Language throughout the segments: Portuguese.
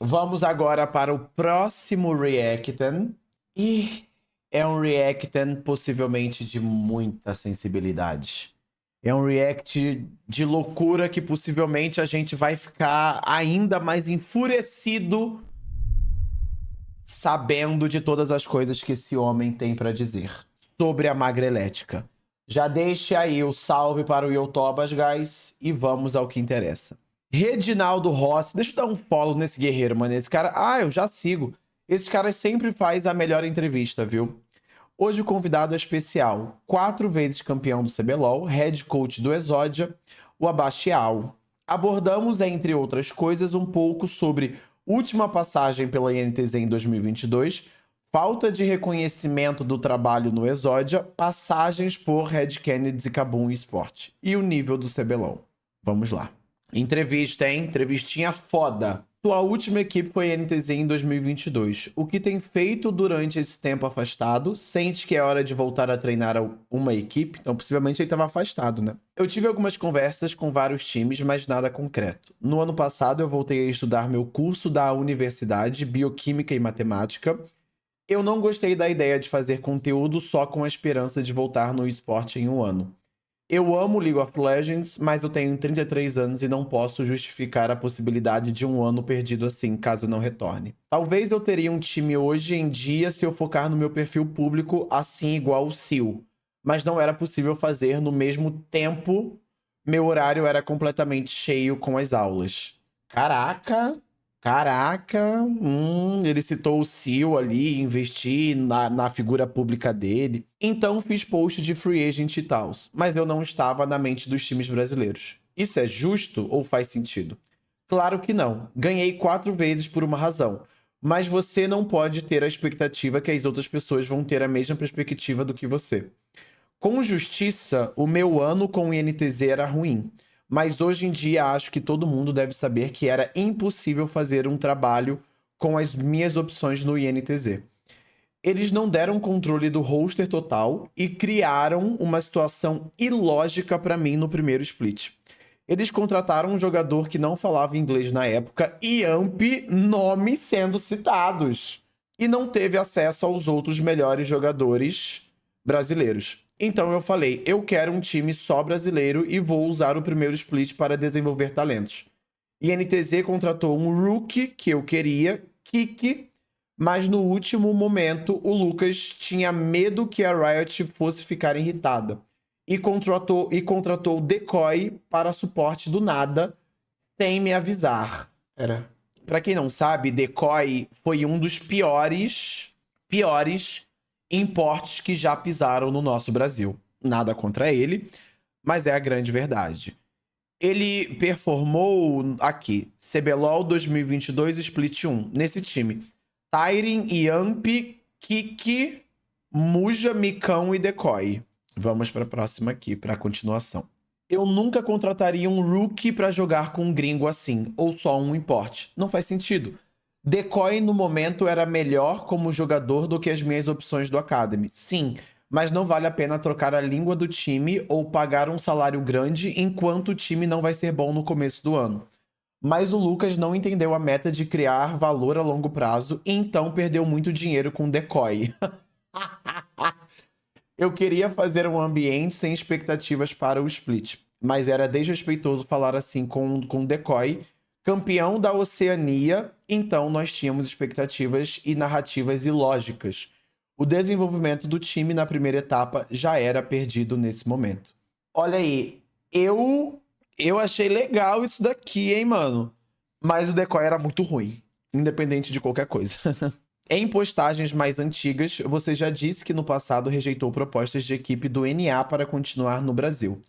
Vamos agora para o próximo reacten. E é um reacten possivelmente de muita sensibilidade. É um react de loucura que possivelmente a gente vai ficar ainda mais enfurecido sabendo de todas as coisas que esse homem tem para dizer sobre a magrelética. Já deixe aí o salve para o Youtobas, guys, e vamos ao que interessa. Reginaldo Rossi, deixa eu dar um follow nesse guerreiro, mano. Esse cara, eu já sigo. Esse cara sempre faz a melhor entrevista, viu? Hoje o convidado é especial, 4 vezes campeão do CBLOL, head coach do Exódia, o Abaxial. Abordamos, entre outras coisas, um pouco sobre última passagem pela INTZ em 2022, falta de reconhecimento do trabalho no Exódia, passagens por Red Kennedy e Kabum Sport e o nível do CBLOL. Vamos lá. Entrevista, hein? Entrevistinha foda. Tua última equipe foi a NTZ em 2022. O que tem feito durante esse tempo afastado? Sente que é hora de voltar a treinar uma equipe? Então, possivelmente ele estava afastado, né? Eu tive algumas conversas com vários times, mas nada concreto. No ano passado, eu voltei a estudar meu curso da universidade, Bioquímica e Matemática. Eu não gostei da ideia de fazer conteúdo só com a esperança de voltar no esporte em um ano. Eu amo League of Legends, mas eu tenho 33 anos e não posso justificar a possibilidade de um ano perdido assim, caso não retorne. Talvez eu teria um time hoje em dia se eu focar no meu perfil público assim igual o Sil, mas não era possível fazer no mesmo tempo. Meu horário era completamente cheio com as aulas. Caraca! Caraca, ele citou o Sil ali, investi na figura pública dele. Então fiz post de free agent e tal, mas eu não estava na mente dos times brasileiros. Isso é justo ou faz sentido? Claro que não. Ganhei 4 vezes por uma razão. Mas você não pode ter a expectativa que as outras pessoas vão ter a mesma perspectiva do que você. Com justiça, o meu ano com o INTZ era ruim, mas hoje em dia acho que todo mundo deve saber que era impossível fazer um trabalho com as minhas opções no INTZ. Eles não deram controle do roster total e criaram uma situação ilógica para mim no primeiro split. Eles contrataram um jogador que não falava inglês na época e nomes sendo citados. E não teve acesso aos outros melhores jogadores brasileiros. Então eu falei, eu quero um time só brasileiro e vou usar o primeiro split para desenvolver talentos. E NTZ contratou um rookie que eu queria, Kiki, mas no último momento o Lucas tinha medo que a Riot fosse ficar irritada e contratou o Decoy para suporte do nada, sem me avisar. Para quem não sabe, Decoy foi um dos piores importes que já pisaram no nosso Brasil. Nada contra ele, mas é a grande verdade. Ele performou aqui, CBLOL 2022 Split 1, nesse time. Tyrion, Yamp, Kiki, Muja, Micão e Decoy. Vamos para a próxima aqui, para a continuação. Eu nunca contrataria um rookie para jogar com um gringo assim, ou só um import. Não faz sentido. Decoy, no momento, era melhor como jogador do que as minhas opções do Academy. Sim, mas não vale a pena trocar a língua do time ou pagar um salário grande enquanto o time não vai ser bom no começo do ano. Mas o Lucas não entendeu a meta de criar valor a longo prazo e então perdeu muito dinheiro com Decoy. Eu queria fazer um ambiente sem expectativas para o split, mas era desrespeitoso falar assim com Decoy, campeão da Oceania, então nós tínhamos expectativas e narrativas ilógicas. O desenvolvimento do time na primeira etapa já era perdido nesse momento. Olha aí, eu achei legal isso daqui, hein, mano? Mas o Decoy era muito ruim, independente de qualquer coisa. Em postagens mais antigas, você já disse que no passado rejeitou propostas de equipe do NA para continuar no Brasil.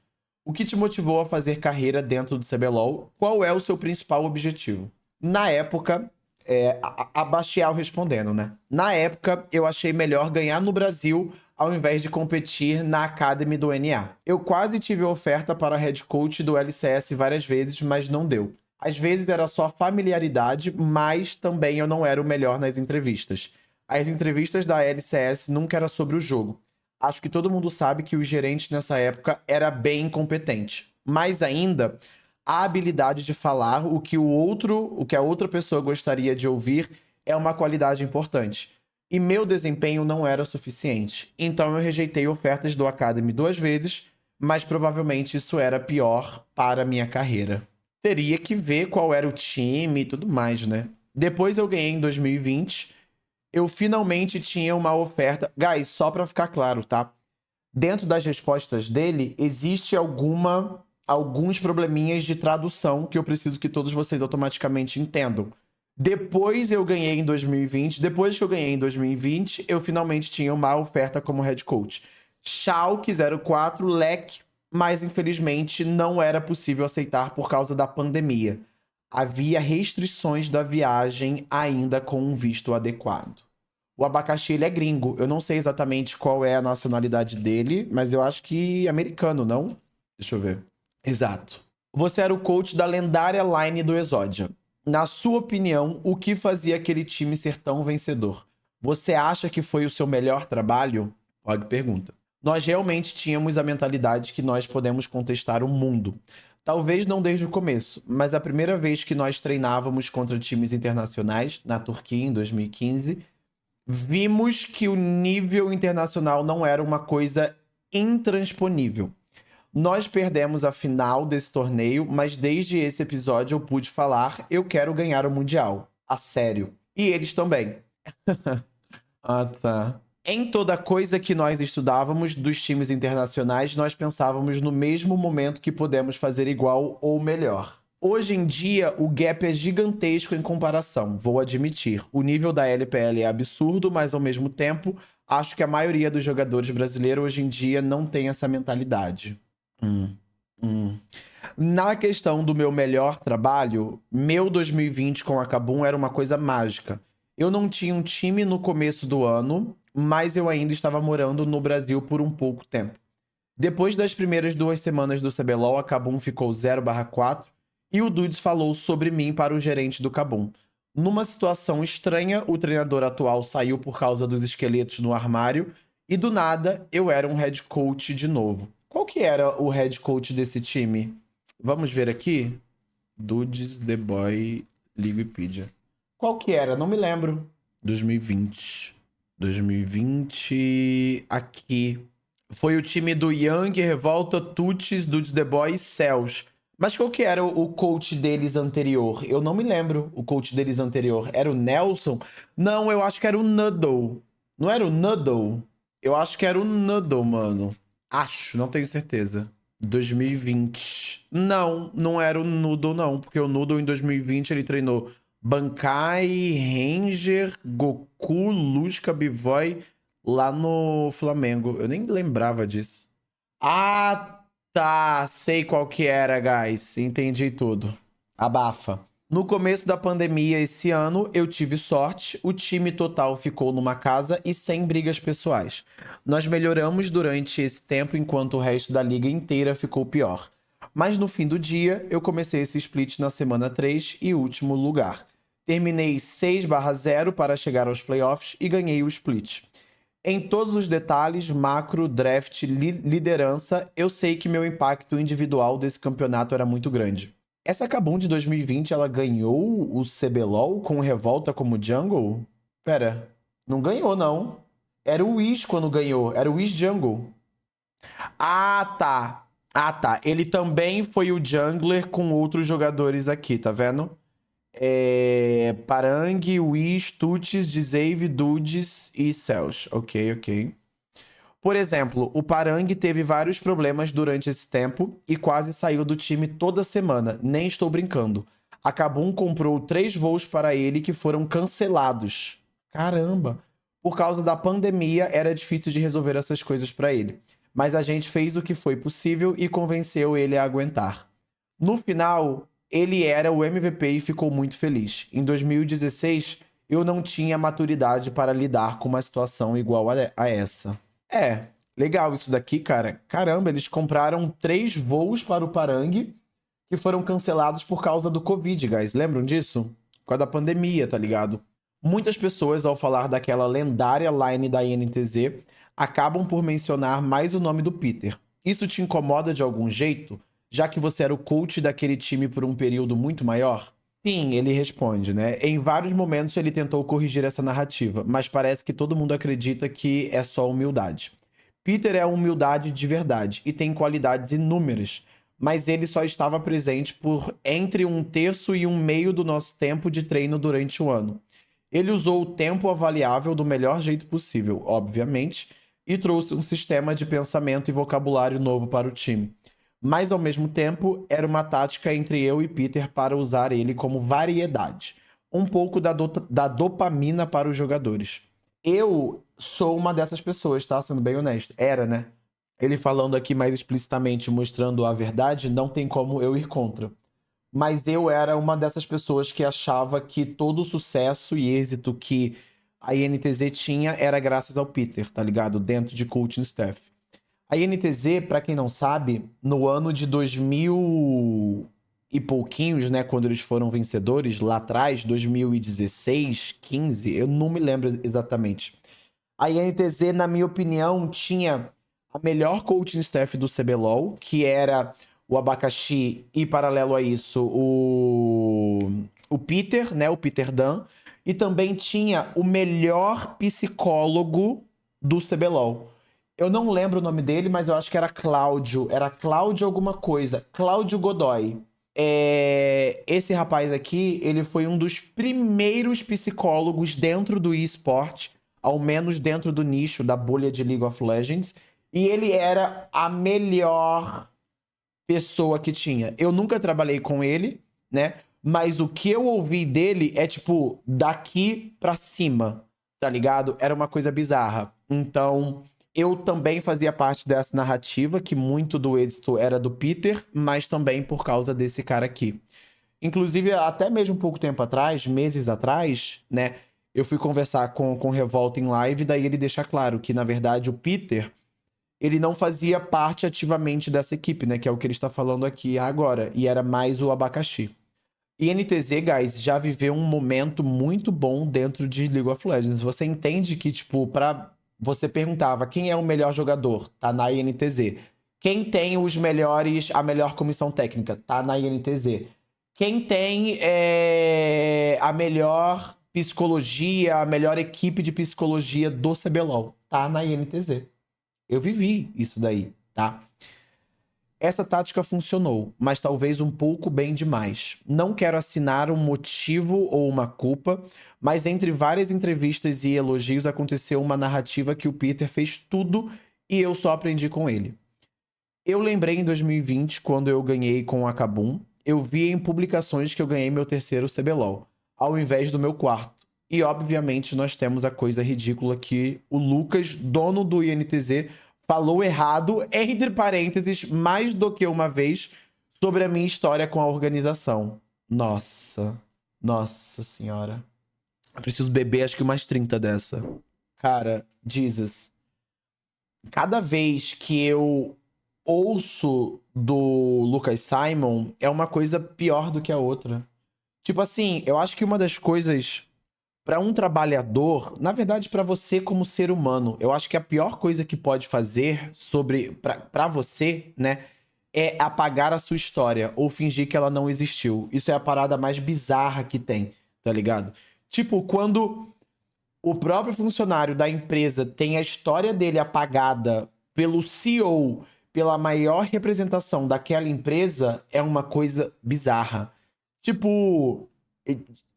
O que te motivou a fazer carreira dentro do CBLOL? Qual é o seu principal objetivo? Na época, a Bastial respondendo, né? Na época, eu achei melhor ganhar no Brasil ao invés de competir na Academy do NA. Eu quase tive oferta para head coach do LCS várias vezes, mas não deu. Às vezes era só familiaridade, mas também eu não era o melhor nas entrevistas. As entrevistas da LCS nunca era sobre o jogo. Acho que todo mundo sabe que o gerente nessa época era bem incompetente. Mais ainda, A habilidade de falar o que a outra pessoa gostaria de ouvir é uma qualidade importante. E meu desempenho não era suficiente. Então eu rejeitei ofertas do Academy 2 vezes, mas provavelmente isso era pior para a minha carreira. Teria que ver qual era o time e tudo mais, né? Depois eu ganhei em 2020. Eu finalmente tinha uma oferta. Guys, só para ficar claro, tá? Dentro das respostas dele, existe alguns probleminhas de tradução que eu preciso que todos vocês automaticamente entendam. Depois eu ganhei em 2020. Depois que eu ganhei em 2020, eu finalmente tinha uma oferta como head coach. Schalke 04, LEC, mas infelizmente não era possível aceitar por causa da pandemia. Havia restrições da viagem ainda com um visto adequado. O Abacaxi, ele é gringo. Eu não sei exatamente qual é a nacionalidade dele, mas eu acho que americano, não? Deixa eu ver. Exato. Você era o coach da lendária line do Exódia. Na sua opinião, o que fazia aquele time ser tão vencedor? Você acha que foi o seu melhor trabalho? Og pergunta. Nós realmente tínhamos a mentalidade que nós podemos contestar o mundo. Talvez não desde o começo, mas a primeira vez que nós treinávamos contra times internacionais, na Turquia, em 2015, vimos que o nível internacional não era uma coisa intransponível. Nós perdemos a final desse torneio, mas desde esse episódio eu pude falar: eu quero ganhar o Mundial. A sério. E eles também. Ah, tá. Em toda coisa que nós estudávamos dos times internacionais, nós pensávamos no mesmo momento que podemos fazer igual ou melhor. Hoje em dia, o gap é gigantesco em comparação, vou admitir. O nível da LPL é absurdo, mas ao mesmo tempo, acho que a maioria dos jogadores brasileiros hoje em dia não tem essa mentalidade. Hum, hum. Na questão do meu melhor trabalho, meu 2020 com a Kabum era uma coisa mágica. Eu não tinha um time no começo do ano, mas eu ainda estava morando no Brasil por um pouco tempo. Depois das primeiras 2 semanas do CBLOL, a Kabum ficou 0/4 e o Dudes falou sobre mim para o gerente do Kabum. Numa situação estranha, o treinador atual saiu por causa dos esqueletos no armário e do nada eu era um head coach de novo. Qual que era o head coach desse time? Vamos ver aqui. Dudes, The Boy, Wikipedia. Qual que era? Não me lembro. 2020. 2020. Aqui. Foi o time do Young, Revolta, Tuts, Dudes The Boy e Cells. Mas qual que era o coach deles anterior? Eu não me lembro o coach deles anterior. Era o Nelson? Não, eu acho que era o Noodle. Não era o Noodle? Eu acho que era o Noodle, mano. Acho, não tenho certeza. 2020. Não, não era o Noodle, não. Porque o Noodle em 2020 ele treinou Bankai, Ranger, Goku, Lusca, Bivoy lá no Flamengo. Eu nem lembrava disso. Ah, tá. Sei qual que era, guys. Entendi tudo. Abafa. No começo da pandemia esse ano, eu tive sorte. O time total ficou numa casa e sem brigas pessoais. Nós melhoramos durante esse tempo, enquanto o resto da liga inteira ficou pior. Mas no fim do dia, eu comecei esse split na semana 3 e último lugar. Terminei 6/0 para chegar aos playoffs e ganhei o split. Em todos os detalhes, macro, draft, liderança, eu sei que meu impacto individual desse campeonato era muito grande. Essa Kabum de 2020, ela ganhou o CBLOL com Revolta como jungle? Pera, não ganhou não. Era o Wiz quando ganhou, era o Wiz Jungle. Ah, tá. Ah, tá. Ele também foi o jungler com outros jogadores aqui, tá vendo? Parang, Wiz, Tuts, Dzave, Dudes e Cells. Ok, ok. Por exemplo, o Parang teve vários problemas durante esse tempo e quase saiu do time toda semana. Nem estou brincando. A Kabum comprou 3 voos para ele que foram cancelados. Caramba! Por causa da pandemia, era difícil de resolver essas coisas para ele. Mas a gente fez o que foi possível e convenceu ele a aguentar. No final, ele era o MVP e ficou muito feliz. Em 2016, eu não tinha maturidade para lidar com uma situação igual a essa. É, legal isso daqui, cara. Caramba, eles compraram 3 voos para o Parang que foram cancelados por causa do Covid, guys. Lembram disso? Por causa da pandemia, tá ligado? Muitas pessoas, ao falar daquela lendária line da INTZ, acabam por mencionar mais o nome do Peter. Isso te incomoda de algum jeito? já que você era o coach daquele time por um período muito maior? Sim, ele responde, né? Em vários momentos ele tentou corrigir essa narrativa, mas parece que todo mundo acredita que é só humildade. Peter é humildade de verdade e tem qualidades inúmeras, mas ele só estava presente por entre um terço e um meio do nosso tempo de treino durante o ano. Ele usou o tempo avaliável do melhor jeito possível, obviamente, e trouxe um sistema de pensamento e vocabulário novo para o time. Mas, ao mesmo tempo, era uma tática entre eu e Peter para usar ele como variedade. Um pouco da dopamina para os jogadores. Eu sou uma dessas pessoas, tá? Sendo bem honesto. Era, né? Ele falando aqui mais explicitamente, mostrando a verdade, não tem como eu ir contra. Mas eu era uma dessas pessoas que achava que todo o sucesso e êxito que a INTZ tinha era graças ao Peter, tá ligado? Dentro de coaching staff. A INTZ, pra quem não sabe, no ano de 2000 e pouquinhos, né, quando eles foram vencedores, lá atrás, 2016, 15, eu não me lembro exatamente. A INTZ, na minha opinião, tinha a melhor coaching staff do CBLOL, que era o Abacaxi e, paralelo a isso, o Peter, né, o Peter Dan, e também tinha o melhor psicólogo do CBLOL. Eu não lembro o nome dele, mas eu acho que era Cláudio. Era Cláudio alguma coisa. Cláudio Godoy. Esse rapaz aqui, ele foi um dos primeiros psicólogos dentro do eSport, ao menos dentro do nicho da bolha de League of Legends. E ele era a melhor pessoa que tinha. Eu nunca trabalhei com ele, né? Mas o que eu ouvi dele é tipo daqui pra cima, tá ligado? Era uma coisa bizarra. Então, eu também fazia parte dessa narrativa, que muito do êxito era do Peter, mas também por causa desse cara aqui. Inclusive, até mesmo um pouco tempo atrás, meses atrás, né? Eu fui conversar com o Revolta em live, daí ele deixa claro que, na verdade, o Peter, ele não fazia parte ativamente dessa equipe, né? Que é o que ele está falando aqui agora. E era mais o Abacaxi. E NTZ, guys, já viveu um momento muito bom dentro de League of Legends. Você entende que, tipo, você perguntava quem é o melhor jogador? Tá na INTZ. Quem tem os melhores, a melhor comissão técnica? Tá na INTZ. Quem tem a melhor psicologia, a melhor equipe de psicologia do CBLOL? Tá na INTZ. Eu vivi isso daí, tá? Essa tática funcionou, mas talvez um pouco bem demais. Não quero assinar um motivo ou uma culpa, mas entre várias entrevistas e elogios aconteceu uma narrativa que o Peter fez tudo e eu só aprendi com ele. Eu lembrei em 2020, quando eu ganhei com a Kabum, eu vi em publicações que eu ganhei meu terceiro CBLOL, ao invés do meu quarto. E obviamente nós temos a coisa ridícula que o Lucas, dono do INTZ, falou errado, entre parênteses, mais do que uma vez, sobre a minha história com a organização. Nossa. Nossa senhora. Eu preciso beber acho que umas 30 dessa. Cara, Jesus. Cada vez que eu ouço do Lucas Simon, é uma coisa pior do que a outra. Tipo assim, eu acho que uma das coisas para um trabalhador, na verdade para você como ser humano, eu acho que a pior coisa que pode fazer sobre para você, né, é apagar a sua história ou fingir que ela não existiu. Isso é a parada mais bizarra que tem, tá ligado? Tipo, quando o próprio funcionário da empresa tem a história dele apagada pelo CEO, pela maior representação daquela empresa, é uma coisa bizarra. Tipo,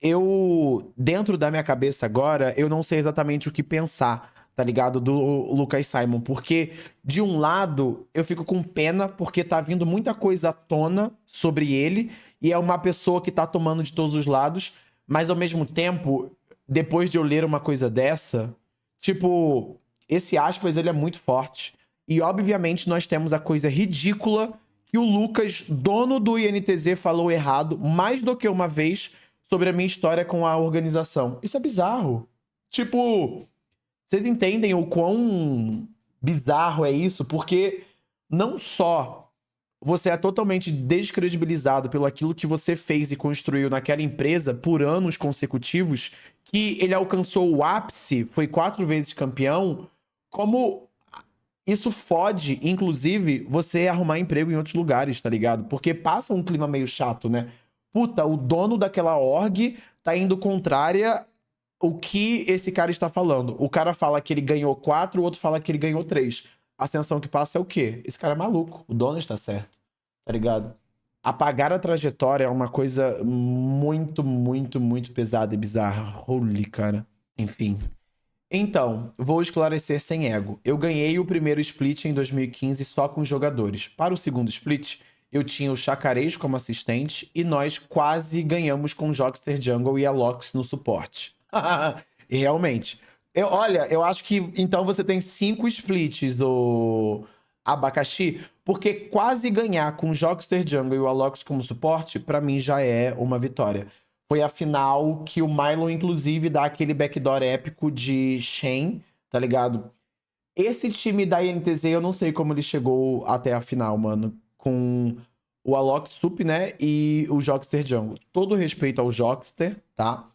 eu, dentro da minha cabeça agora, eu não sei exatamente o que pensar, tá ligado? Do Lucas Simon, porque de um lado eu fico com pena porque tá vindo muita coisa à tona sobre ele e é uma pessoa que tá tomando de todos os lados, mas ao mesmo tempo, depois de eu ler uma coisa dessa, tipo, esse aspas ele é muito forte. E obviamente nós temos a coisa ridícula que o Lucas, dono do INTZ, falou errado mais do que uma vez sobre a minha história com a organização. Isso é bizarro. Tipo, vocês entendem o quão bizarro é isso? Porque não só você é totalmente descredibilizado pelo aquilo que você fez e construiu naquela empresa por anos consecutivos, que ele alcançou o ápice, foi 4 vezes campeão, como Isso fode, inclusive, você arrumar emprego em outros lugares, tá ligado? Porque passa um clima meio chato, né? Puta, o dono daquela org tá indo contrária o que esse cara está falando. O cara fala que ele ganhou 4, o outro fala que ele ganhou 3. A sensação que passa é o quê? Esse cara é maluco. O dono está certo. Tá ligado? Apagar a trajetória é uma coisa muito, muito, muito pesada e bizarra. Holy, cara. Enfim. Então, vou esclarecer sem ego. Eu ganhei o primeiro split em 2015 só com os jogadores. Para o segundo split, eu tinha o Chacarês como assistente e nós quase ganhamos com o Jogster Jungle e a Lox no suporte. E realmente. Olha, eu acho que então você tem 5 splits do Abacaxi, porque quase ganhar com o Jogster Jungle e o Alox como suporte, pra mim já é uma vitória. Foi a final que o Milo, inclusive, dá aquele backdoor épico de Shen, tá ligado? Esse time da INTZ, eu não sei como ele chegou até a final, mano. Com o Alok Sup, né? E o Jogster Jungle. Todo respeito ao Jogster, tá?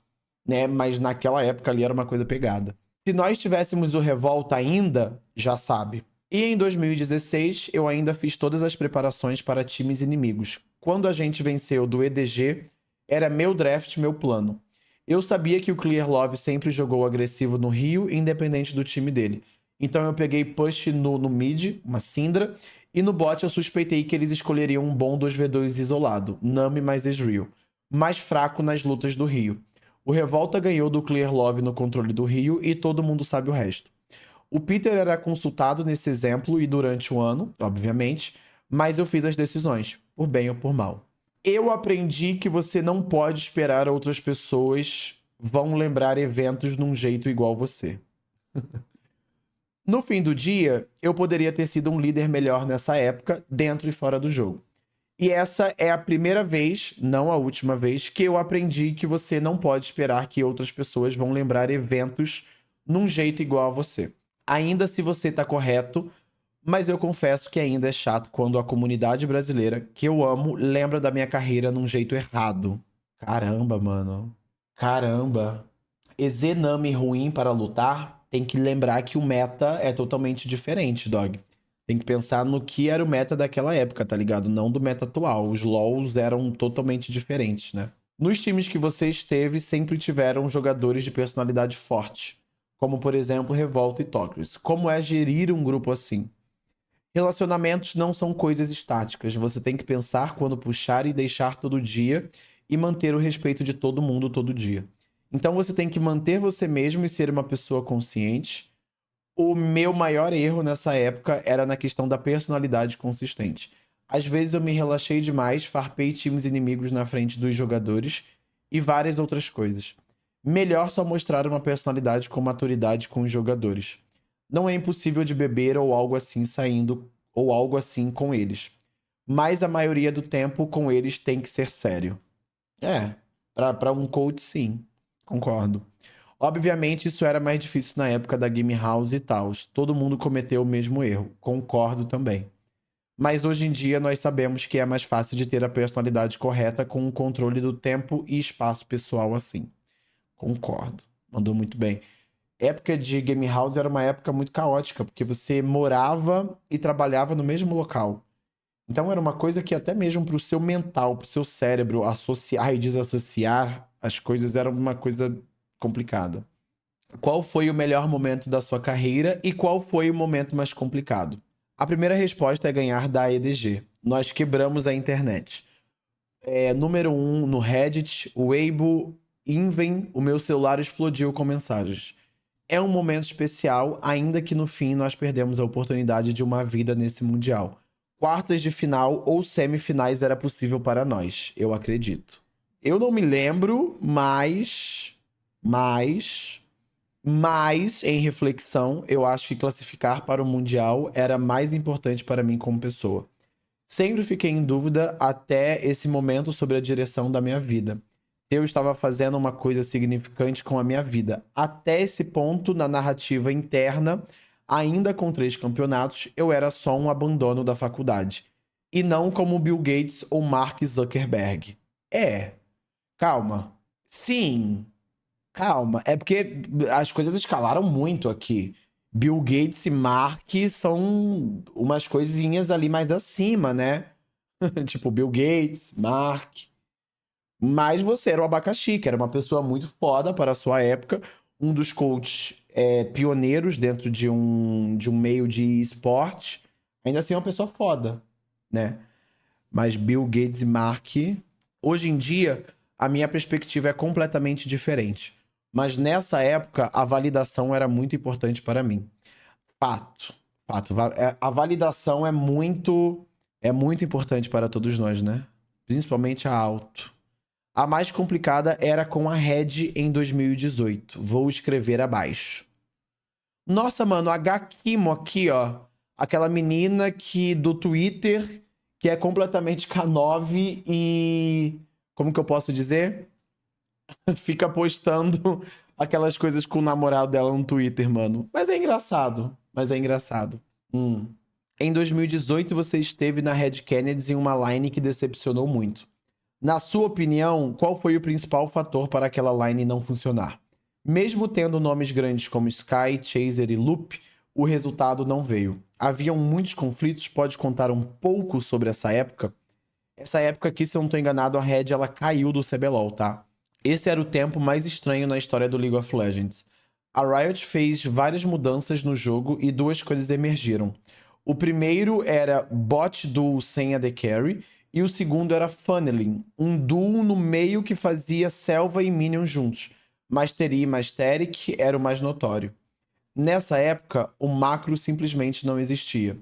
Né? Mas naquela época ali era uma coisa pegada. Se nós tivéssemos o Revolta ainda, já sabe. E em 2016, eu ainda fiz todas as preparações para times inimigos. Quando a gente venceu do EDG, era meu draft, meu plano. Eu sabia que o Clear Love sempre jogou agressivo no Rio, independente do time dele. Então eu peguei push no mid, uma Syndra, e no bot eu suspeitei que eles escolheriam um bom 2v2 isolado, Nami mais Ezreal, mais fraco nas lutas do Rio. O Revolta ganhou do Clear Love no controle do Rio e todo mundo sabe o resto. O Peter era consultado nesse exemplo e durante o ano, obviamente, mas eu fiz as decisões, por bem ou por mal. Eu aprendi que você não pode esperar outras pessoas vão lembrar eventos num jeito igual você. No fim do dia, eu poderia ter sido um líder melhor nessa época, dentro e fora do jogo. E essa é a primeira vez, não a última vez, que eu aprendi que você não pode esperar que outras pessoas vão lembrar eventos num jeito igual a você. Ainda se você tá correto, mas eu confesso que ainda é chato quando a comunidade brasileira, que eu amo, lembra da minha carreira num jeito errado. Caramba, mano. Caramba. Exename ruim para lutar, tem que lembrar que o meta é totalmente diferente, dog. Tem que pensar no que era o meta daquela época, tá ligado? Não do meta atual. Os LoLs eram totalmente diferentes, né? Nos times que você esteve, sempre tiveram jogadores de personalidade forte, como por exemplo Revolta e Tokris. Como é gerir um grupo assim? Relacionamentos não são coisas estáticas. Você tem que pensar quando puxar e deixar todo dia e manter o respeito de todo mundo todo dia. Então você tem que manter você mesmo e ser uma pessoa consciente. O meu maior erro nessa época era na questão da personalidade consistente. Às vezes eu me relaxei demais, farpei times inimigos na frente dos jogadores e várias outras coisas. Melhor só mostrar uma personalidade com maturidade com os jogadores. Não é impossível de beber ou algo assim saindo ou algo assim com eles. Mas a maioria do tempo com eles tem que ser sério. É, pra um coach sim, concordo. Obviamente isso era mais difícil na época da Game House e tal. Todo mundo cometeu o mesmo erro, concordo também. Mas hoje em dia nós sabemos que é mais fácil de ter a personalidade correta com o controle do tempo e espaço pessoal assim. Concordo. Mandou muito bem. Época de Game House era uma época muito caótica, porque você morava e trabalhava no mesmo local. Então era uma coisa que até mesmo pro seu mental, pro seu cérebro associar e desassociar as coisas era uma coisa complicada. Qual foi o melhor momento da sua carreira e qual foi o momento mais complicado? A primeira resposta é ganhar da EDG. Nós quebramos a internet. Número 1 no Reddit, Weibo, Inven, o meu celular explodiu com mensagens. É um momento especial, ainda que no fim nós perdemos a oportunidade de uma vida nesse Mundial. Quartas de final ou semifinais era possível para nós, eu acredito. Eu não me lembro, mas, em reflexão, eu acho que classificar para o Mundial era mais importante para mim como pessoa. Sempre fiquei em dúvida até esse momento sobre a direção da minha vida. Eu estava fazendo uma coisa significante com a minha vida. Até esse ponto, na narrativa interna, ainda com 3 campeonatos, eu era só um abandono da faculdade. E não como Bill Gates ou Mark Zuckerberg. Calma. Sim, calma. É porque as coisas escalaram muito aqui. Bill Gates e Mark são umas coisinhas ali mais acima, né? Tipo, Bill Gates, Mark. Mas você era o abacaxi, que era uma pessoa muito foda para a sua época, um dos coaches pioneiros dentro de um meio de esporte. Ainda assim, é uma pessoa foda, né? Mas Bill Gates e Mark, hoje em dia, a minha perspectiva é completamente diferente. Mas nessa época, a validação era muito importante para mim. Fato. Fato. A validação é muito importante para todos nós, né? Principalmente a auto. A mais complicada era com a Red em 2018. Vou escrever abaixo. Nossa, mano, a Gakimo aqui, ó. Aquela menina que do Twitter, que é completamente K9 e. Como que eu posso dizer? Fica postando aquelas coisas com o namorado dela no Twitter, mano. Mas é engraçado. Mas é engraçado. Hum. Em 2018, você esteve na Red Kennedy em uma line que decepcionou muito. Na sua opinião, qual foi o principal fator para aquela line não funcionar? Mesmo tendo nomes grandes como Sky, Chaser e Loop, o resultado não veio. Haviam muitos conflitos, pode contar um pouco sobre essa época? Essa época aqui, se eu não tô enganado, a Red ela caiu do CBLOL, tá? Esse era o tempo mais estranho na história do League of Legends. A Riot fez várias mudanças no jogo e duas coisas emergiram. O primeiro era bot duel sem AD Carry e o segundo era funneling, um duel no meio que fazia Selva e Minion juntos. Mastery e Masteric era o mais notório. Nessa época, o macro simplesmente não existia.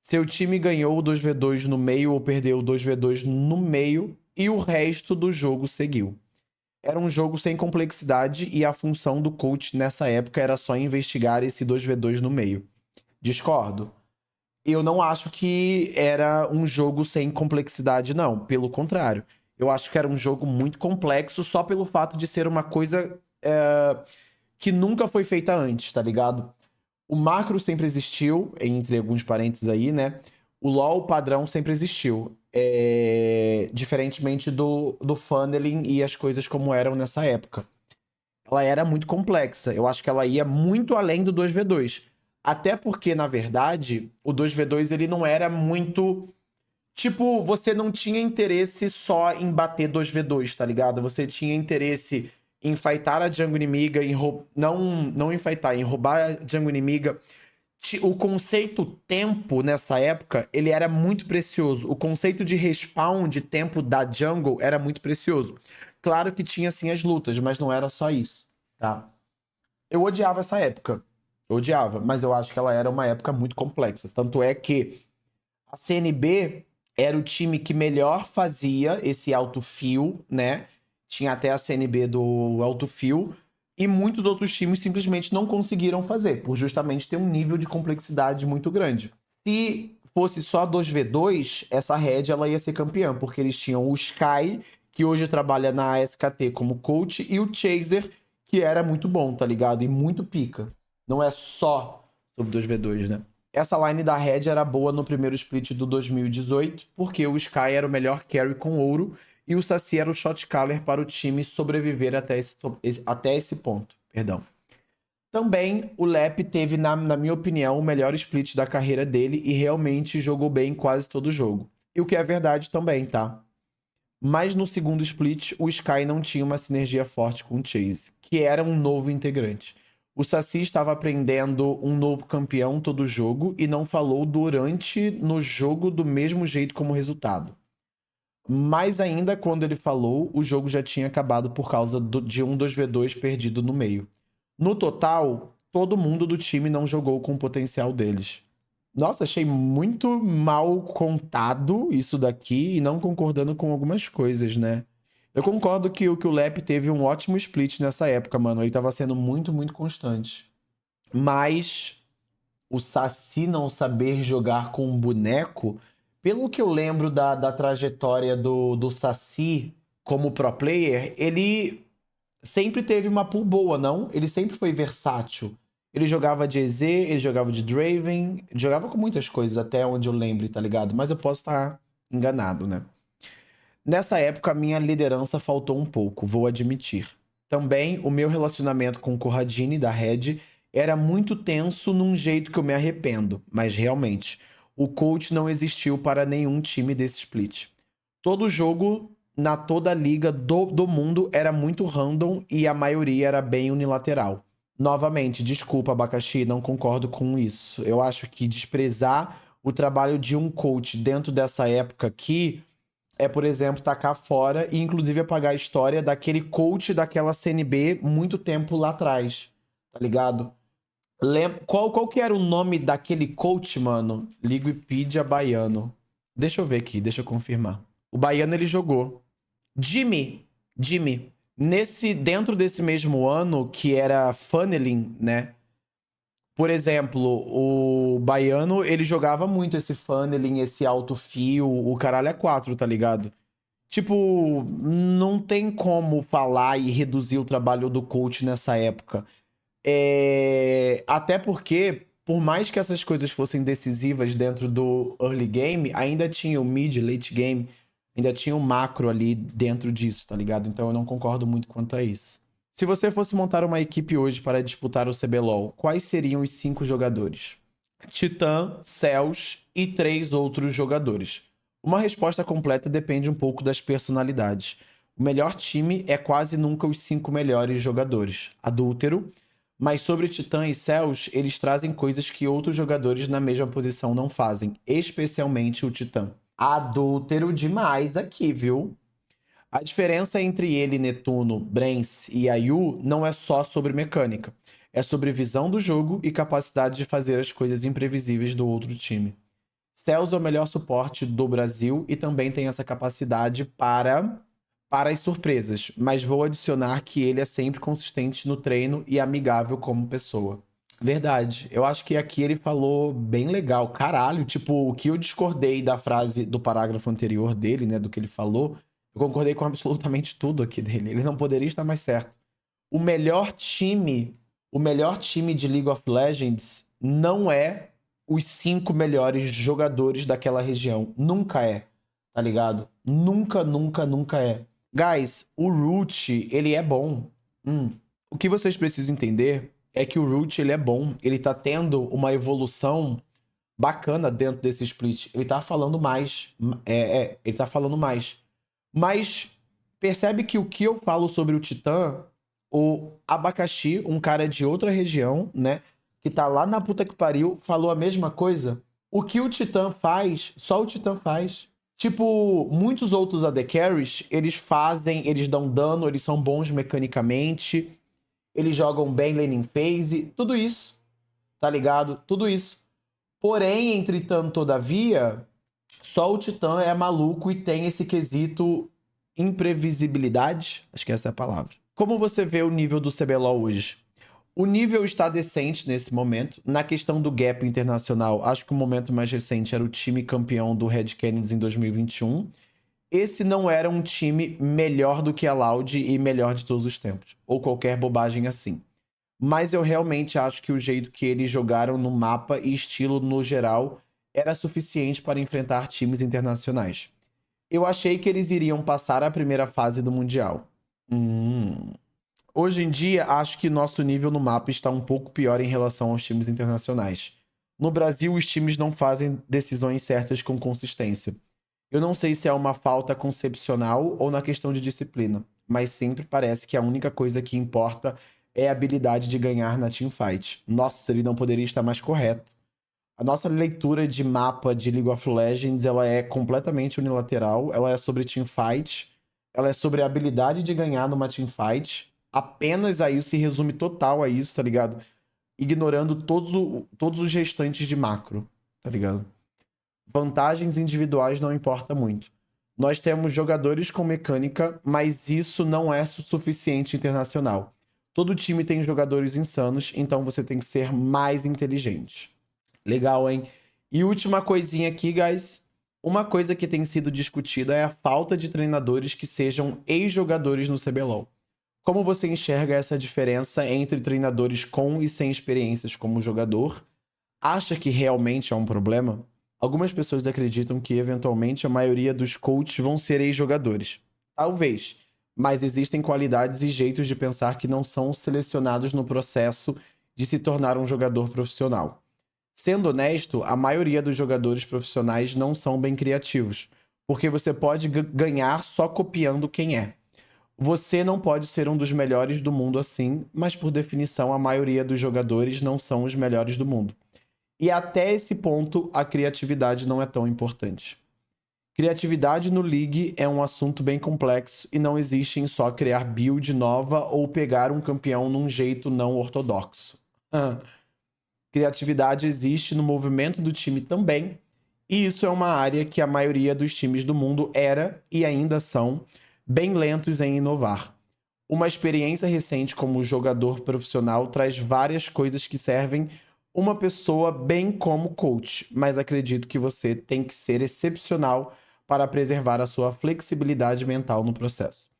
Seu time ganhou o 2v2 no meio ou perdeu o 2v2 no meio e o resto do jogo seguiu. Era um jogo sem complexidade e a função do coach nessa época era só investigar esse 2v2 no meio. Discordo. Eu não acho que era um jogo sem complexidade, não. Pelo contrário. Eu acho que era um jogo muito complexo só pelo fato de ser uma coisa que nunca foi feita antes, tá ligado? O macro sempre existiu, entre alguns parênteses aí, né? O LoL padrão sempre existiu. Diferentemente do funneling e as coisas como eram nessa época. Ela era muito complexa. Eu acho que ela ia muito além do 2v2. Até porque, na verdade, o 2v2 ele não era muito. Tipo, você não tinha interesse só em bater 2v2, tá ligado? Você tinha interesse em fightar a jungle inimiga, não em fightar, em roubar a jungle inimiga. O conceito tempo nessa época, ele era muito precioso. O conceito de respawn de tempo da jungle era muito precioso. Claro que tinha sim as lutas, mas não era só isso, tá? Eu odiava essa época. Eu odiava, mas eu acho que ela era uma época muito complexa. Tanto é que a CNB era o time que melhor fazia esse autofill, né? Tinha até a CNB do autofill. E muitos outros times simplesmente não conseguiram fazer, por justamente ter um nível de complexidade muito grande. Se fosse só 2v2, essa Red ela ia ser campeã, porque eles tinham o Sky, que hoje trabalha na ASKT como coach, e o Chaser, que era muito bom, tá ligado? E muito pica. Não é só sobre 2v2, né? Essa line da Red era boa no primeiro split do 2018, porque o Sky era o melhor carry com ouro e o Saci era o shot caller para o time sobreviver até esse ponto. Perdão. Também o Lep teve, na minha opinião, o melhor split da carreira dele e realmente jogou bem quase todo o jogo. E o que é verdade também, tá? Mas no segundo split, o Sky não tinha uma sinergia forte com o Chase, que era um novo integrante. O Saci estava aprendendo um novo campeão todo jogo e não falou durante no jogo do mesmo jeito como resultado. Mais ainda, quando ele falou, o jogo já tinha acabado por causa de um 2v2 perdido no meio. No total, todo mundo do time não jogou com o potencial deles. Nossa, achei muito mal contado isso daqui e não concordando com algumas coisas, né? Eu concordo que o Lep teve um ótimo split nessa época, mano. Ele tava sendo muito, muito constante. Mas o Saci não saber jogar com um boneco, pelo que eu lembro da trajetória do Saci como pro player, ele sempre teve uma pool boa, não? Ele sempre foi versátil. Ele jogava de EZ, ele jogava de Draven, ele jogava com muitas coisas, até onde eu lembre, tá ligado? Mas eu posso estar enganado, né? Nessa época, a minha liderança faltou um pouco, vou admitir. Também, o meu relacionamento com o Corradini, da Red, Era muito tenso num jeito que eu me arrependo, mas realmente, o coach não existiu para nenhum time desse split. Todo jogo na toda a liga do mundo era muito random e a maioria era bem unilateral. Novamente, desculpa, Abacaxi, não concordo com isso. Eu acho que desprezar o trabalho de um coach dentro dessa época aqui é, por exemplo, tacar fora e inclusive apagar a história daquele coach daquela CNB muito tempo lá atrás, tá ligado? Qual que era o nome daquele coach, mano? Liguipedia Baiano. Deixa eu ver aqui, deixa eu confirmar. O Baiano ele jogou. Jimmy. Dentro desse mesmo ano, que era funneling, né? Por exemplo, o Baiano, ele jogava muito esse funneling, esse alto fio, o caralho é 4, tá ligado? Tipo, não tem como falar e reduzir o trabalho do coach nessa época. Até porque, por mais que essas coisas fossem decisivas dentro do early game, ainda tinha o mid, late game, ainda tinha o macro ali dentro disso, tá ligado? Então eu não concordo muito quanto a isso. Se você fosse montar uma equipe hoje para disputar o CBLOL, quais seriam os 5 jogadores? Titã, Céus e 3 outros jogadores. Uma resposta completa depende um pouco das personalidades. O melhor time é quase nunca os 5 melhores jogadores. Adúltero, mas sobre Titã e Céus, eles trazem coisas que outros jogadores na mesma posição não fazem, especialmente o Titã. Adúltero demais aqui, viu? A diferença entre ele, Netuno, Brence e Ayu não é só sobre mecânica. É sobre visão do jogo e capacidade de fazer as coisas imprevisíveis do outro time. Céus é o melhor suporte do Brasil e também tem essa capacidade para as surpresas, mas vou adicionar que ele é sempre consistente no treino e amigável como pessoa. Verdade. Eu acho que aqui ele falou bem legal. Caralho, tipo, o que eu discordei da frase do parágrafo anterior dele, né, do que ele falou, eu concordei com absolutamente tudo aqui dele. Ele não poderia estar mais certo. O melhor time, o melhor time de League of Legends não é os 5 melhores jogadores daquela região. Nunca é, tá ligado? Nunca é. Guys, o Root, ele é bom. O que vocês precisam entender é que o Root, ele é bom. Ele tá tendo uma evolução bacana dentro desse split. Ele tá falando mais. Ele tá falando mais. Mas percebe que o que eu falo sobre o Titã, o Abacaxi, um cara de outra região, né? Que tá lá na puta que pariu, falou a mesma coisa. O que o Titã faz, só o Titã faz. Tipo, muitos outros AD Carries, eles fazem, eles dão dano, eles são bons mecanicamente, eles jogam bem laning phase, tudo isso, tá ligado? Tudo isso. Porém, entretanto, todavia, só o Titã é maluco e tem esse quesito imprevisibilidade. Acho que essa é a palavra. Como você vê o nível do CBLOL hoje? O nível está decente nesse momento. Na questão do gap internacional, acho que o momento mais recente era o time campeão do Red Canids em 2021. Esse não era um time melhor do que a Loud e melhor de todos os tempos. Ou qualquer bobagem assim. Mas eu realmente acho que o jeito que eles jogaram no mapa e estilo no geral era suficiente para enfrentar times internacionais. Eu achei que eles iriam passar a primeira fase do Mundial. Hoje em dia, acho que nosso nível no mapa está um pouco pior em relação aos times internacionais. No Brasil, os times não fazem decisões certas com consistência. Eu não sei se é uma falta concepcional ou na questão de disciplina, mas sempre parece que a única coisa que importa é a habilidade de ganhar na teamfight. Nossa, ele não poderia estar mais correto. A nossa leitura de mapa de League of Legends, ela é completamente unilateral, ela é sobre teamfight, ela é sobre a habilidade de ganhar numa teamfight. Apenas a isso se resume total a isso, tá ligado? Ignorando todos os restantes de macro, tá ligado? Vantagens individuais não importa muito. Nós temos jogadores com mecânica, mas isso não é suficiente internacional. Todo time tem jogadores insanos, então você tem que ser mais inteligente. Legal, hein? E última coisinha aqui, guys. Uma coisa que tem sido discutida é a falta de treinadores que sejam ex-jogadores no CBLOL. Como você enxerga essa diferença entre treinadores com e sem experiências como jogador? Acha que realmente é um problema? Algumas pessoas acreditam que, eventualmente, a maioria dos coaches vão ser ex-jogadores. Talvez, mas existem qualidades e jeitos de pensar que não são selecionados no processo de se tornar um jogador profissional. Sendo honesto, a maioria dos jogadores profissionais não são bem criativos, porque você pode ganhar só copiando quem é. Você não pode ser um dos melhores do mundo assim, mas por definição a maioria dos jogadores não são os melhores do mundo. E até esse ponto a criatividade não é tão importante. Criatividade no League é um assunto bem complexo e não existe em só criar build nova ou pegar um campeão num jeito não ortodoxo. Criatividade existe no movimento do time também, e isso é uma área que a maioria dos times do mundo era e ainda são bem lentos em inovar. Uma experiência recente como jogador profissional traz várias coisas que servem uma pessoa bem como coach, mas acredito que você tem que ser excepcional para preservar a sua flexibilidade mental no processo.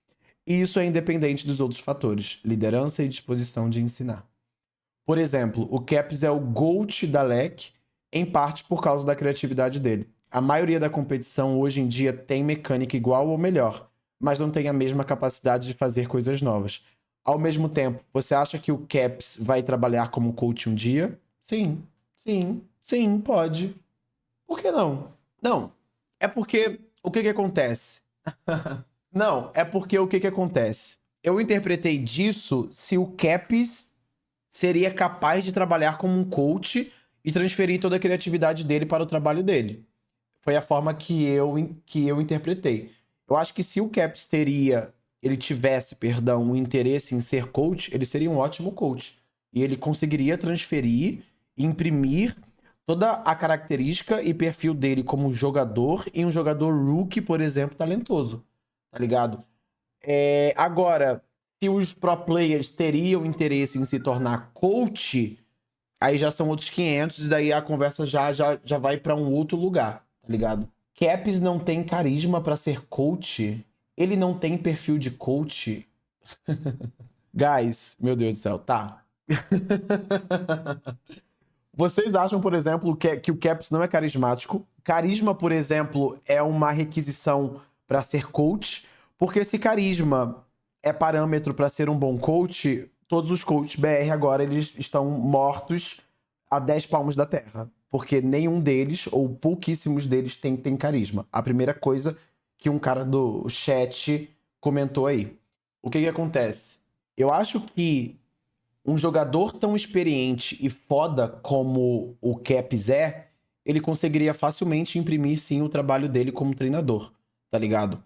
E isso é independente dos outros fatores, liderança e disposição de ensinar. Por exemplo, o Caps é o GOAT da LEC, em parte por causa da criatividade dele. A maioria da competição hoje em dia tem mecânica igual ou melhor, mas não tem a mesma capacidade de fazer coisas novas. Ao mesmo tempo, você acha que o Caps vai trabalhar como coach um dia? Sim, sim, sim, pode. Por que não? Não, é porque o que acontece? Não, é porque o que acontece? Eu interpretei disso se o Caps seria capaz de trabalhar como um coach e transferir toda a criatividade dele para o trabalho dele. Foi a forma que eu interpretei. Eu acho que se o Caps ele tivesse, perdão, um interesse em ser coach, ele seria um ótimo coach. E ele conseguiria transferir e imprimir toda a característica e perfil dele como jogador em um jogador rookie, por exemplo, talentoso. Tá ligado? Agora, se os pro players teriam interesse em se tornar coach, aí já são outros 500 e daí a conversa já vai pra um outro lugar, tá ligado? Caps não tem carisma pra ser coach. Ele não tem perfil de coach. Guys, meu Deus do céu, tá. Vocês acham, por exemplo, que o Caps não é carismático? Carisma, por exemplo, é uma requisição pra ser coach? Porque se carisma é parâmetro pra ser um bom coach, todos os coaches BR agora eles estão mortos a 10 palmos da terra. Porque nenhum deles, ou pouquíssimos deles, tem carisma. A primeira coisa que um cara do chat comentou aí. O que acontece? Eu acho que um jogador tão experiente e foda como o Caps é, ele conseguiria facilmente imprimir sim o trabalho dele como treinador, tá ligado?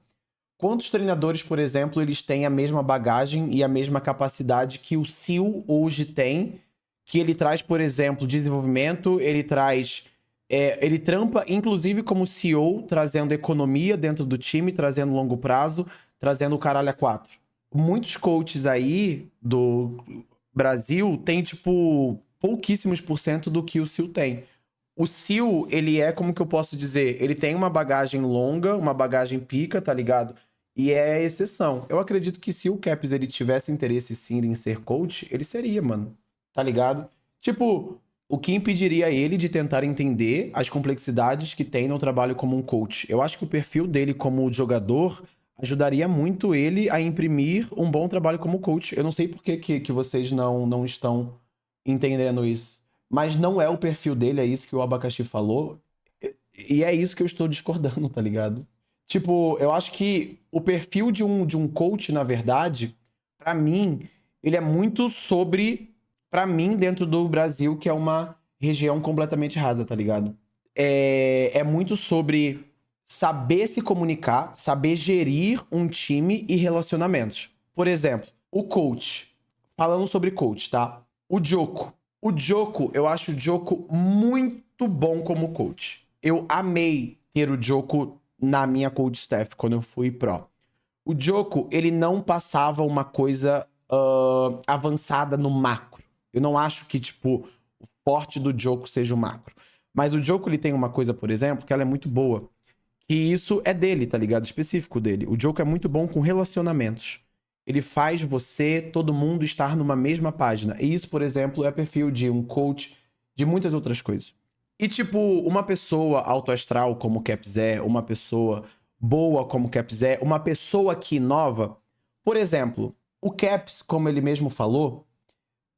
Quantos treinadores, por exemplo, eles têm a mesma bagagem e a mesma capacidade que o Sil hoje tem, que ele traz, por exemplo, desenvolvimento, ele traz... ele trampa, inclusive, como CEO, trazendo economia dentro do time, trazendo longo prazo, trazendo o caralho a quatro. Muitos coaches aí do Brasil têm, tipo, pouquíssimos por cento do que o Sil tem. O Sil, ele é, como que eu posso dizer? Ele tem uma bagagem longa, uma bagagem pica, tá ligado? E é exceção. Eu acredito que se o Caps ele tivesse interesse sim em ser coach, ele seria, mano. Tá ligado? Tipo, o que impediria ele de tentar entender as complexidades que tem no trabalho como um coach? Eu acho que o perfil dele como jogador ajudaria muito ele a imprimir um bom trabalho como coach. Eu não sei por que vocês não estão entendendo isso. Mas não é o perfil dele, é isso que o Abacaxi falou. E é isso que eu estou discordando, tá ligado? Tipo, eu acho que o perfil de um coach, na verdade, pra mim, ele é muito sobre, pra mim, dentro do Brasil, que é uma região completamente rasa, tá ligado? É muito sobre saber se comunicar, saber gerir um time e relacionamentos. Por exemplo, o coach. Falando sobre coach, tá? O Joko. O Joko, eu acho o Joko muito bom como coach. Eu amei ter o Joko na minha coach staff quando eu fui pro. O Joko, ele não passava uma coisa avançada no macro. Eu não acho que, tipo, o forte do Joko seja o macro. Mas o Joko, ele tem uma coisa, por exemplo, que ela é muito boa. Que isso é dele, tá ligado? Específico dele. O Joko é muito bom com relacionamentos. Ele faz você, todo mundo, estar numa mesma página. E isso, por exemplo, é perfil de um coach, de muitas outras coisas. E, tipo, uma pessoa autoastral como o Caps é, uma pessoa boa como o Caps é, uma pessoa que inova. Por exemplo, o Caps, como ele mesmo falou,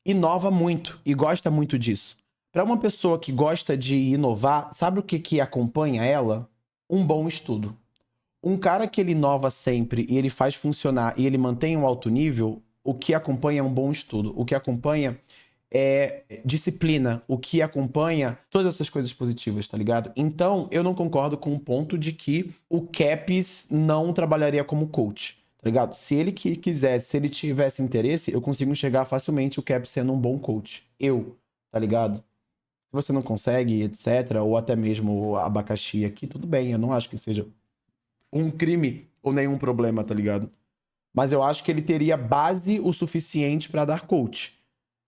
inova muito e gosta muito disso. Para uma pessoa que gosta de inovar, sabe o que que acompanha ela? Um bom estudo. Um cara que ele inova sempre e ele faz funcionar e ele mantém um alto nível, o que acompanha é um bom estudo. O que acompanha é disciplina. O que acompanha todas essas coisas positivas, tá ligado? Então, eu não concordo com o ponto de que o Caps não trabalharia como coach, tá ligado? Se ele quisesse, se ele tivesse interesse, eu consigo enxergar facilmente o Caps sendo um bom coach. Tá ligado? Se você não consegue, etc., ou até mesmo o abacaxi aqui, tudo bem. Eu não acho que seja um crime ou nenhum problema, tá ligado? Mas eu acho que ele teria base o suficiente pra dar coach,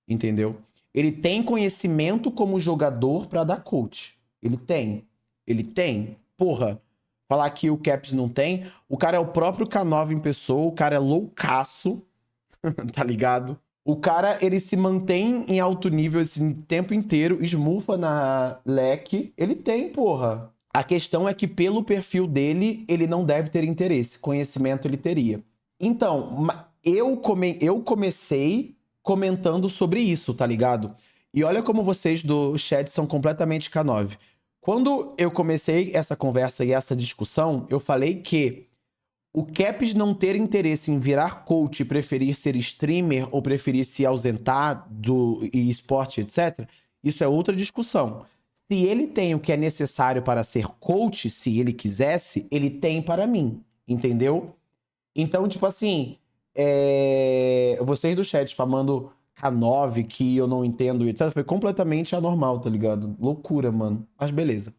entendeu? Ele tem conhecimento como jogador pra dar coach. Ele tem. Ele tem. Porra, falar que o Caps não tem. O cara é o próprio K9 em pessoa, o cara é loucaço, tá ligado? O cara, ele se mantém em alto nível esse tempo inteiro, esmufa na leque. Ele tem, porra. A questão é que, pelo perfil dele, ele não deve ter interesse. Conhecimento ele teria. Então, eu comecei comentando sobre isso, tá ligado? E olha como vocês do chat são completamente K9. Quando eu comecei essa conversa e essa discussão, eu falei que o Caps não ter interesse em virar coach e preferir ser streamer ou preferir se ausentar do esporte, etc., isso é outra discussão. Se ele tem o que é necessário para ser coach, se ele quisesse, ele tem para mim, entendeu? Então, tipo assim, vocês do chat spamando K9, que eu não entendo, etc., foi completamente anormal, tá ligado? Loucura, mano. Mas beleza.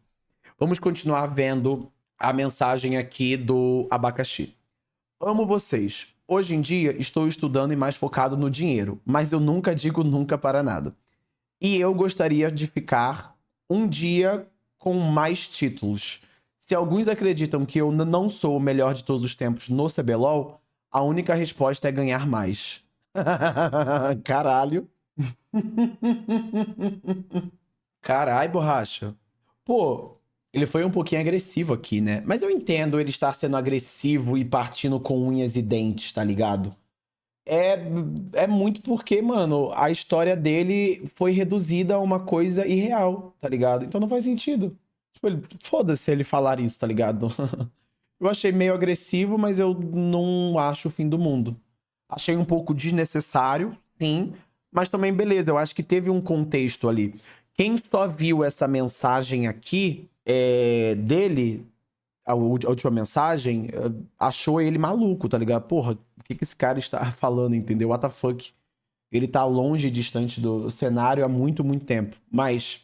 Vamos continuar vendo a mensagem aqui do abacaxi. Amo vocês. Hoje em dia estou estudando e mais focado no dinheiro, mas eu nunca digo nunca para nada. E eu gostaria de ficar um dia com mais títulos. Se alguns acreditam que eu não sou o melhor de todos os tempos no CBLOL, a única resposta é ganhar mais. Caralho. Carai, borracha. Pô, ele foi um pouquinho agressivo aqui, né? Mas eu entendo ele estar sendo agressivo e partindo com unhas e dentes, tá ligado? É, é muito porque, mano, a história dele foi reduzida a uma coisa irreal, tá ligado? Então não faz sentido. Tipo, foda-se ele falar isso, tá ligado? Eu achei meio agressivo, mas eu não acho o fim do mundo. Achei um pouco desnecessário, sim, mas também beleza, eu acho que teve um contexto ali. Quem só viu essa mensagem aqui dele, a última mensagem, achou ele maluco, tá ligado? Porra, o que esse cara está falando, entendeu? What the fuck? Ele tá longe e distante do cenário há muito, muito tempo. Mas,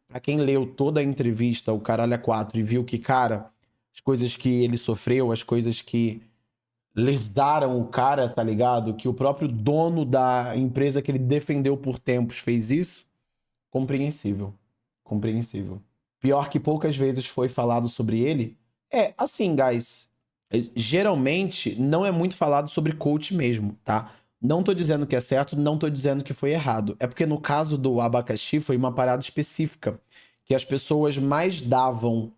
pra quem leu toda a entrevista, o Caralho a 4, e viu que, cara, as coisas que ele sofreu, as coisas que lesaram o cara, tá ligado? Que o próprio dono da empresa que ele defendeu por tempos fez isso, compreensível. Compreensível. Pior que poucas vezes foi falado sobre ele. É, assim, guys. Geralmente não é muito falado sobre coach mesmo, tá? Não tô dizendo que é certo, não tô dizendo que foi errado. É porque no caso do abacaxi foi uma parada específica. Que as pessoas mais davam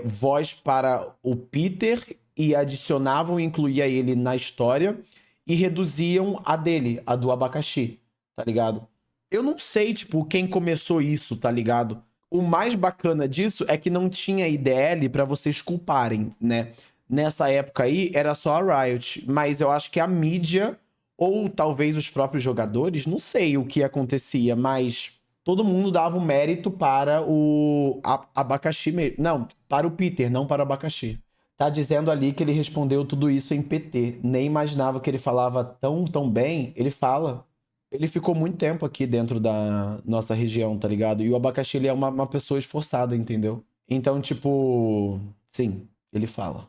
voz para o Peter e adicionavam e incluía ele na história e reduziam a dele, a do abacaxi, tá ligado? Eu não sei, tipo, quem começou isso, tá ligado? O mais bacana disso é que não tinha IDL pra vocês culparem, né? Nessa época aí era só a Riot, mas eu acho que a mídia ou talvez os próprios jogadores, não sei o que acontecia, mas todo mundo dava o mérito para o abacaxi mesmo. Não, para o Peter, não para o abacaxi. Tá dizendo ali que ele respondeu tudo isso em PT. Nem imaginava que ele falava tão bem. Ele fala. Ele ficou muito tempo aqui dentro da nossa região, tá ligado? E o abacaxi, ele é uma pessoa esforçada, entendeu? Então, tipo, sim, ele fala.